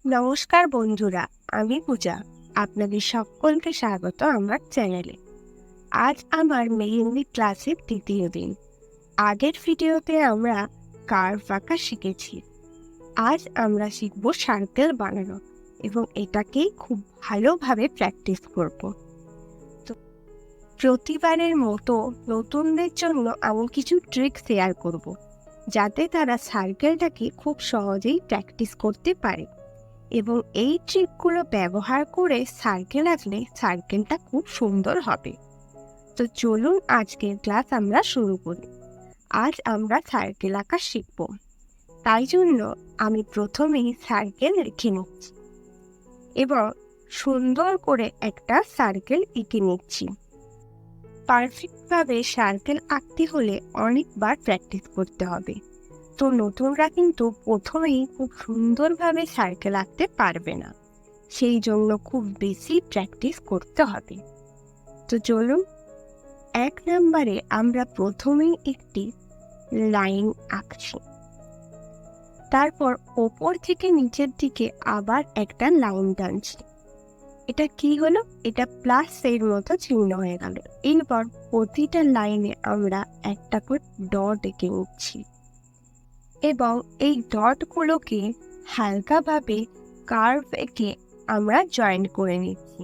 নমস্কার বন্ধুরা, আমি পূজা। আপনাদের সকলকে স্বাগত আমার চ্যানেলে। আজ আমার মেহেন্দি ক্লাসের তৃতীয় দিন। আগের ভিডিওতে আমরা কার্ভ আঁকা শিখেছি। আজ আমরা শিখব সার্কেল বানানো এবং এটাকেই খুব ভালোভাবে প্র্যাকটিস করব। তো প্রতিবারের মতো নতুনদের জন্য আমি কিছু ট্রিক শেয়ার করব, যাতে তারা সার্কেলটাকে খুব সহজেই প্র্যাকটিস করতে পারে এবং এই ট্রিকগুলো ব্যবহার করে সার্কেল আঁকলে সার্কেলটা খুব সুন্দর হবে। তো চলুন আজকের ক্লাস আমরা শুরু করি। আজ আমরা সার্কেল আঁকা শিখব। তাই জন্য আমি প্রথমেই সার্কেল রেখে নিচ্ছি এবং সুন্দর করে একটা সার্কেল এঁকে নিচ্ছি। পারফেক্টভাবে সার্কেল আঁকতে হলে অনেকবার প্র্যাকটিস করতে হবে। তো নতুনরা কিন্তু প্রথমেই খুব সুন্দরভাবে সার্কেল আঁকতে পারবে না, সেই জন্য খুব বেশি প্র্যাকটিস করতে হবে। তো চলুন, 1 নম্বরে আমরা প্রথমেই একটি লাইন আঁকছি, তারপর ওপর থেকে নিচের দিকে আবার একটা লাইন টানছি। এটা কি হলো? এটা প্লাস এর মতো চিহ্ন হয়ে গেল। এরপর প্রতিটা লাইনে আমরা একটা করে ডট এঁকে নিচ্ছি এবং এই ডটগুলোকে হালকাভাবে কার্ভ এঁকে আমরা জয়েন করে নিচ্ছি।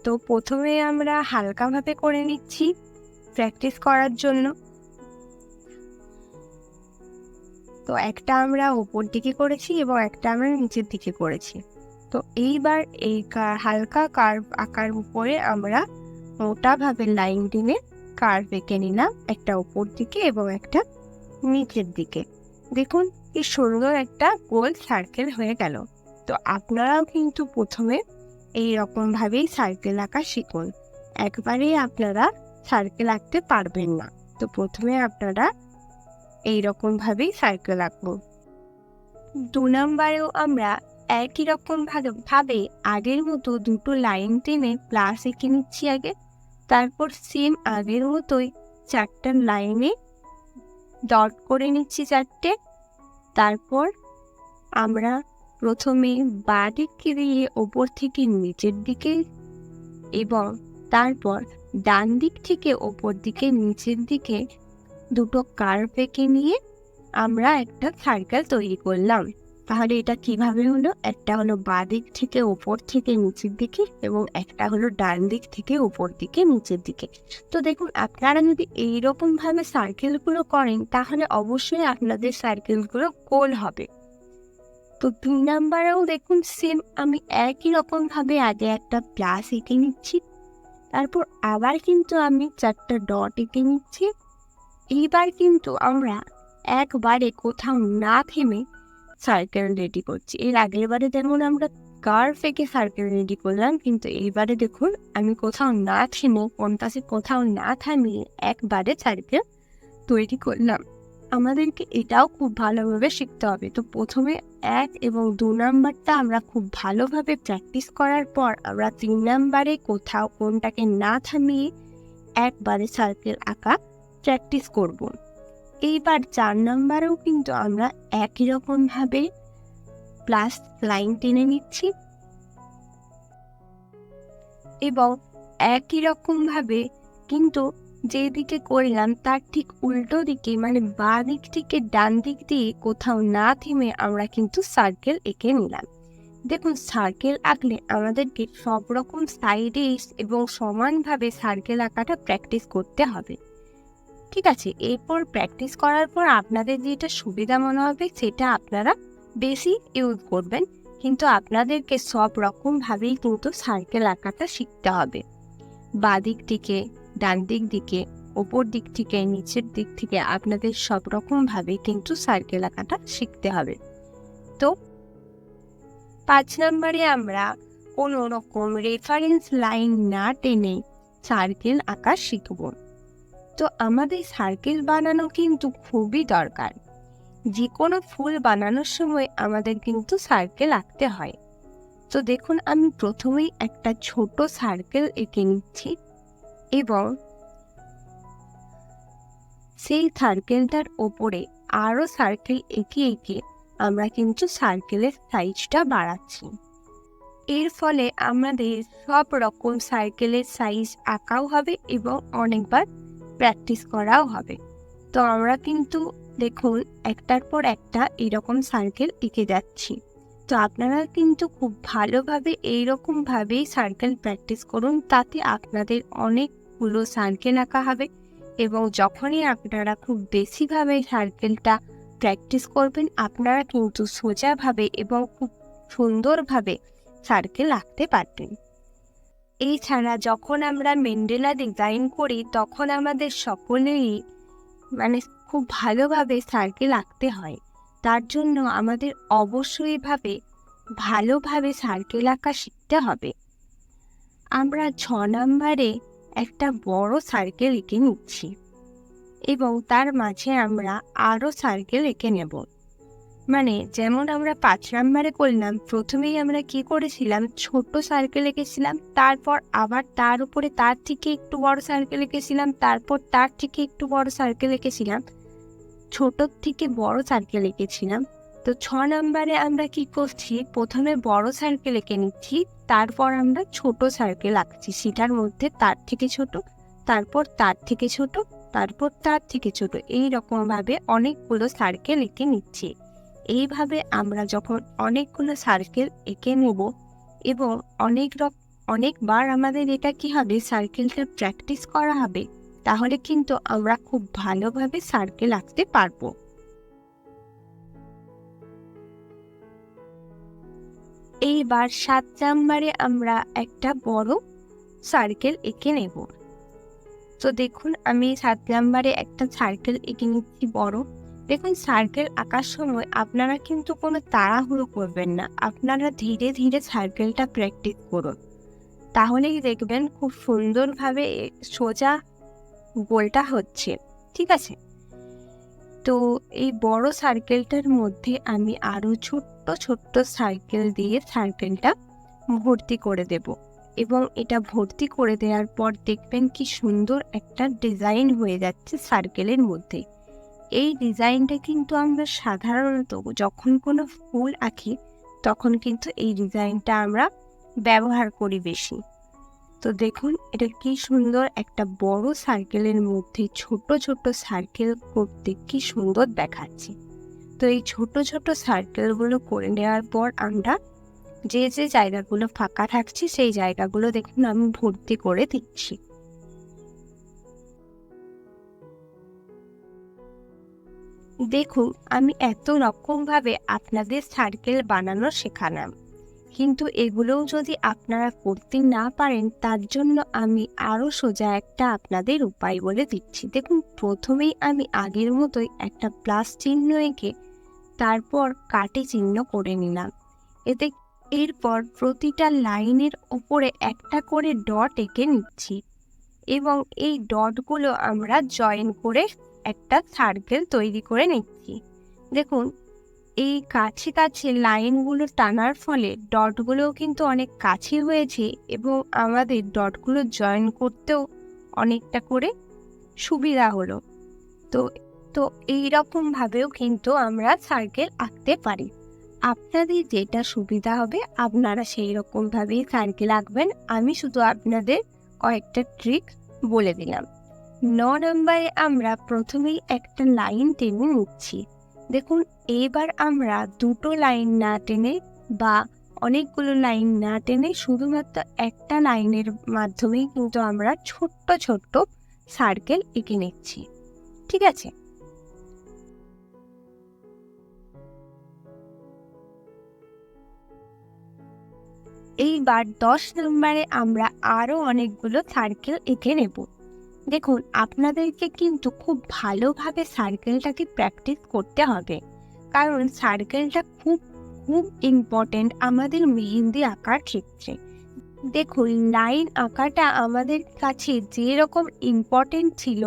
তো প্রথমে আমরা হালকাভাবে করে নিচ্ছি প্র্যাকটিস করার জন্য। তো একটা আমরা ওপর দিকে করেছি এবং একটা আমরা নিচের দিকে করেছি। তো এইবার এই হালকা কার্ভ আঁকার উপরে আমরা মোটাভাবে লাইন টেনে কার্ভ এঁকে নিলাম, একটা ওপর দিকে এবং একটা নিচের দিকে। দেখুন কি সুন্দর একটা গোল সার্কেল হয়ে গেল। তো আপনারাও কিন্তু প্রথমে এই রকম ভাবেই সার্কেল আঁকা শিখুন। একবারেই আপনারা সার্কেল আঁকতে পারবেন না। তো প্রথমে আপনারা এই রকম ভাবেই সার্কেল আঁকবো। 2 নম্বরেও আমরা একই রকম ভাবে আগের মতো দুটো লাইন টেনে প্লাস এঁকে নিচ্ছি আগে, তারপর সেম আগের মতোই 4টা লাইনে ডট করে নিচ্ছি 4টে। তারপর আমরা প্রথমে বাঁ দিক দিয়ে ওপর থেকে নিচের দিকে এবং তারপর ডান দিক থেকে ওপর দিকে নিচের দিকে দুটো কার্ভ এঁকে নিয়ে আমরা একটা সার্কেল তৈরি করলাম। তাহলে এটা কিভাবে হলো? একটা হলো বাঁ দিক থেকে ওপর থেকে নিচের দিকে এবং একটা হলো ডান দিক থেকে ওপর দিকে নিচের দিকে। তো দেখুন, আপনারা যদি এইরকম ভাবে সার্কেলগুলো করেন তাহলে অবশ্যই আপনাদের সার্কেলগুলো গোল হবে। তো 2 নম্বরেও দেখুন সেম আমি একই রকম ভাবে আগে একটা প্লাস এঁকে নিচ্ছি, তারপর আবার কিন্তু আমি 4টা ডট এঁকে নিচ্ছি। এইবার কিন্তু আমরা একবারে কোথাও না থেমে সার্কেল রেডি করছি। এর আগের বারে যেমন আমরা কার্ভ এঁকে সার্কেল রেডি করলাম, কিন্তু এইবারে দেখুন আমি কোথাও না থেমে কোথাও না থামিয়ে একবারে সার্কেল তৈরি করলাম। আমাদেরকে এটাও খুব ভালোভাবে শিখতে হবে। তো প্রথমে 1 এবং 2 নাম্বারটা আমরা খুব ভালোভাবে প্র্যাকটিস করার পর আমরা 3 নাম্বারে কোথাও কোনটাকে না থামিয়ে একবারে সার্কেল আঁকা প্র্যাকটিস করব। এইবার 4 নাম্বারেও কিন্তু আমরা একই রকম ভাবে প্লাস লাইন টেনে নিচ্ছি এবং একই রকম ভাবে কিন্তু যেদিকে করলাম তার ঠিক উল্টো দিকে, মানে বাঁ দিক থেকে ডান দিক দিয়ে কোথাও না থেমে আমরা কিন্তু সার্কেল এঁকে নিলাম। দেখুন, সার্কেল আঁকলে আমাদেরকে সব রকম সাইডে এবং সমানভাবে সার্কেল আঁকাটা প্র্যাকটিস করতে হবে। ঠিক আছে, এরপর প্র্যাকটিস করার পর আপনাদের যেটা সুবিধা মনে হবে সেটা আপনারা বেশি ইউজ করবেন, কিন্তু আপনাদেরকে সব রকমভাবেই কিন্তু সার্কেল আঁকাটা শিখতে হবে। বাঁ দিক থেকে ডান দিকে ওপর দিক থেকে নিচের দিক থেকে আপনাদের সব রকমভাবে কিন্তু সার্কেল আঁকাটা শিখতে হবে। তো 5 নম্বরে আমরা কোনো রকম রেফারেন্স লাইন না টেনে সার্কেল আঁকা শিখব। তো আমাদের সার্কেল বানানো কিন্তু খুবই দরকার। যে কোনো ফুল বানানোর সময় আমাদের কিন্তু সার্কেল আঁকতে হয়। তো দেখুন, আমি প্রথমেই একটা ছোট সার্কেল এঁকে নিচ্ছি এবং সেই সার্কেলটার ওপরে আরও সার্কেল এঁকে আমরা কিন্তু সার্কেলের সাইজটা বাড়াচ্ছি। এর ফলে আমাদের সব রকম সার্কেলের সাইজ আঁকাও হবে এবং অনেকবার প্র্যাকটিস করাও হবে। তো আমরা কিন্তু দেখুন একটার পর একটা এরকম সার্কেল এঁকে যাচ্ছি। তো আপনারা কিন্তু খুব ভালোভাবে এইরকমভাবেই সার্কেল প্র্যাকটিস করুন, তাতে আপনাদের অনেকগুলো সার্কেল আঁকা হবে এবং যখনই আপনারা খুব বেশিভাবে সার্কেলটা প্র্যাকটিস করবেন, আপনারা কিন্তু সোজাভাবে এবং খুব সুন্দরভাবে সার্কেল আঁকতে পারবেন। এছাড়া যখন আমরা ম্যান্ডেলা ডিজাইন করি তখন আমাদের সকলেরই খুব ভালোভাবে সার্কেল আঁকতে হয়। তার জন্য আমাদের অবশ্যই ভালোভাবে সার্কেল আঁকা শিখতে হবে। আমরা 6 নম্বরে একটা বড় সার্কেল এঁকে নিচ্ছি এবং তার মাঝে আমরা আরও সার্কেল এঁকে নেব। যেমন আমরা 5 নম্বরে করলাম, প্রথমেই আমরা কি করেছিলাম, ছোট সার্কেল এঁকেছিলাম, তারপর আবার তার উপরে তার থেকে একটু বড় সার্কেল এঁকেছিলাম, তারপর তার থেকে একটু বড় সার্কেল এঁকেছিলাম, ছোট থেকে বড় সার্কেল এঁকেছিলাম। তো 6 নম্বরে আমরা কি করছি, প্রথমে বড় সার্কেল এঁকে নিচ্ছি, তারপর আমরা ছোট সার্কেল আঁকছি, সেটার মধ্যে তার থেকে ছোট, তারপর তার থেকে ছোট, তারপর তার থেকে ছোট, এইরকমভাবে অনেকগুলো সার্কেল এঁকে নিচ্ছি। এইভাবে আমরা যখন অনেকগুলো সার্কেল এঁকে নেব এবং অনেকবার আমাদের এটা কি হবে, সার্কেলটা প্র্যাকটিস করা হবে, তাহলে কিন্তু আমরা খুব ভালোভাবে সার্কেল আঁকতে পারবো। এইবার 7 নম্বরে আমরা একটা বড় সার্কেল এঁকে নেব। তো দেখুন আমি 7 নম্বরে একটা সার্কেল এঁকে নিচ্ছি বড়। দেখুন সার্কেল আঁকার সময় আপনারা কিন্তু কোনো তাড়াহুড়ো করবেন না, আপনারা ধীরে ধীরে সার্কেলটা প্র্যাকটিস করুন, তাহলেই দেখবেন খুব সুন্দরভাবে সোজা গোলটা হচ্ছে। ঠিক আছে, তো এই বড় সার্কেলটার মধ্যে আমি আরও ছোট্ট ছোট্ট সার্কেল দিয়ে সার্কেলটা ভর্তি করে দেব এবং এটা ভর্তি করে দেওয়ার পর দেখবেন কি সুন্দর একটা ডিজাইন হয়ে যাচ্ছে সার্কেলের মধ্যে। এই ডিজাইনটা কিন্তু আমরা সাধারণত যখন কোনো ফুল আঁকি তখন কিন্তু এই ডিজাইনটা আমরা ব্যবহার করি বেশি। তো দেখুন এটা কি সুন্দর, একটা বড় সার্কেলের মধ্যে ছোট ছোট সার্কেল করতে কি সুন্দর দেখাচ্ছে। তো এই ছোট ছোট সার্কেলগুলো করে নেওয়ার পর আমরা যে যে জায়গাগুলো ফাঁকা থাকছে সেই জায়গাগুলো দেখুন আমি ভর্তি করে দিচ্ছি। দেখুন আমি এত রকমভাবে আপনাদের সার্কেল বানানো শেখালাম, কিন্তু এগুলোও যদি আপনারা করতে না পারেন তার জন্য আমি আরও সোজা একটা আপনাদের উপায় বলে দিচ্ছি। দেখুন প্রথমেই আমি আগের মতোই একটা প্লাস চিহ্ন এঁকে তারপর কাটি চিহ্ন করে নিলাম। এরপর প্রতিটা লাইনের ওপরে একটা করে ডট এঁকে নিচ্ছি এবং এই ডটগুলো আমরা জয়েন করে একটা সার্কেল তৈরি করে নিচ্ছি। দেখুন এই কাছে কাছে লাইনগুলো টানার ফলে ডটগুলোও কিন্তু অনেক কাছে হয়েছে এবং আমাদের ডটগুলো জয়েন করতেও অনেকটা করে সুবিধা হলো। তো এইরকমভাবেও কিন্তু আমরা সার্কেল আঁকতে পারি। আপনাদের যেটা সুবিধা হবে আপনারা সেই রকমভাবেই সার্কেল আঁকবেন। আমি শুধু আপনাদের কয়েকটা ট্রিক বলে দিলাম। 9 নম্বরে আমরা প্রথমেই একটা লাইন টেনে নিচ্ছি। দেখুন এবার আমরা দুটো লাইন না টেনে বা অনেকগুলো লাইন না টেনে শুধুমাত্র একটা লাইনের মাধ্যমেই কিন্তু আমরা ছোট্ট ছোট্ট সার্কেল এঁকে নিচ্ছি। ঠিক আছে, এইবার 10 নম্বরে আমরা আরও অনেকগুলো সার্কেল এঁকে নেব। দেখুন আপনাদেরকে কিন্তু খুব ভালোভাবে সার্কেলটাকে প্র্যাকটিস করতে হবে, কারণ সার্কেলটা খুব খুব ইম্পর্টেন্ট আমাদের মেহেন্দি আঁকার ক্ষেত্রে। দেখুন লাইন আঁকাটা আমাদের কাছে যেরকম ইম্পর্টেন্ট ছিল,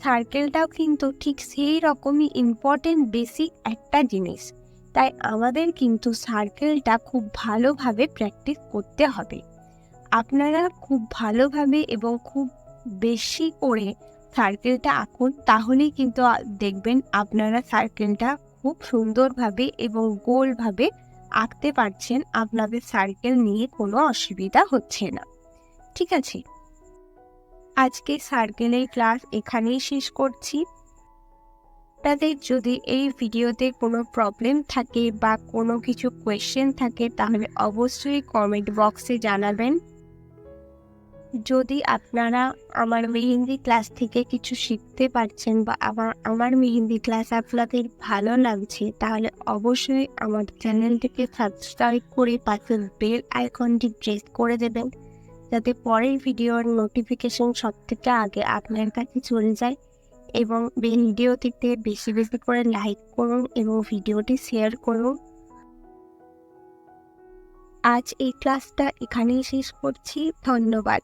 সার্কেলটাও কিন্তু ঠিক সেই রকমই ইম্পর্টেন্ট বেসিক একটা জিনিস। তাই আমাদের কিন্তু সার্কেলটা খুব ভালোভাবে প্র্যাকটিস করতে হবে। আপনারা খুব ভালোভাবে এবং খুব বেশি করে সার্কেলটা আঁকুন, তাহলেই কিন্তু দেখবেন আপনারা সার্কেলটা খুব সুন্দরভাবে এবং গোলভাবে আঁকতে পারছেন, আপনাদের সার্কেল নিয়ে কোনো অসুবিধা হচ্ছে না। ঠিক আছে, আজকে সার্কেলের ক্লাস এখানেই শেষ করছি। আপনাদের যদি এই ভিডিওতে কোনো প্রবলেম থাকে বা কোনো কিছু কোয়েশ্চেন থাকে তাহলে অবশ্যই কমেন্ট বক্সে জানাবেন। যদি আপনারা আমার মেহেন্দি ক্লাস থেকে কিছু শিখতে পারছেন বা আমার মেহেন্দি ক্লাস আপনাদের ভালো লাগছে, তাহলে অবশ্যই আমার চ্যানেলটিকে সাবস্ক্রাইব করে পাশের বেল আইকনটি প্রেস করে দেবেন, যাতে পরের ভিডিওর নোটিফিকেশন সবথেকে আগে আপনার কাছে চলে যায়। এবং ভিডিওটিতে বেশি বেশি করে লাইক করুন এবং ভিডিওটি শেয়ার করুন। আজ এই ক্লাসটা এখানেই শেষ করছি। ধন্যবাদ।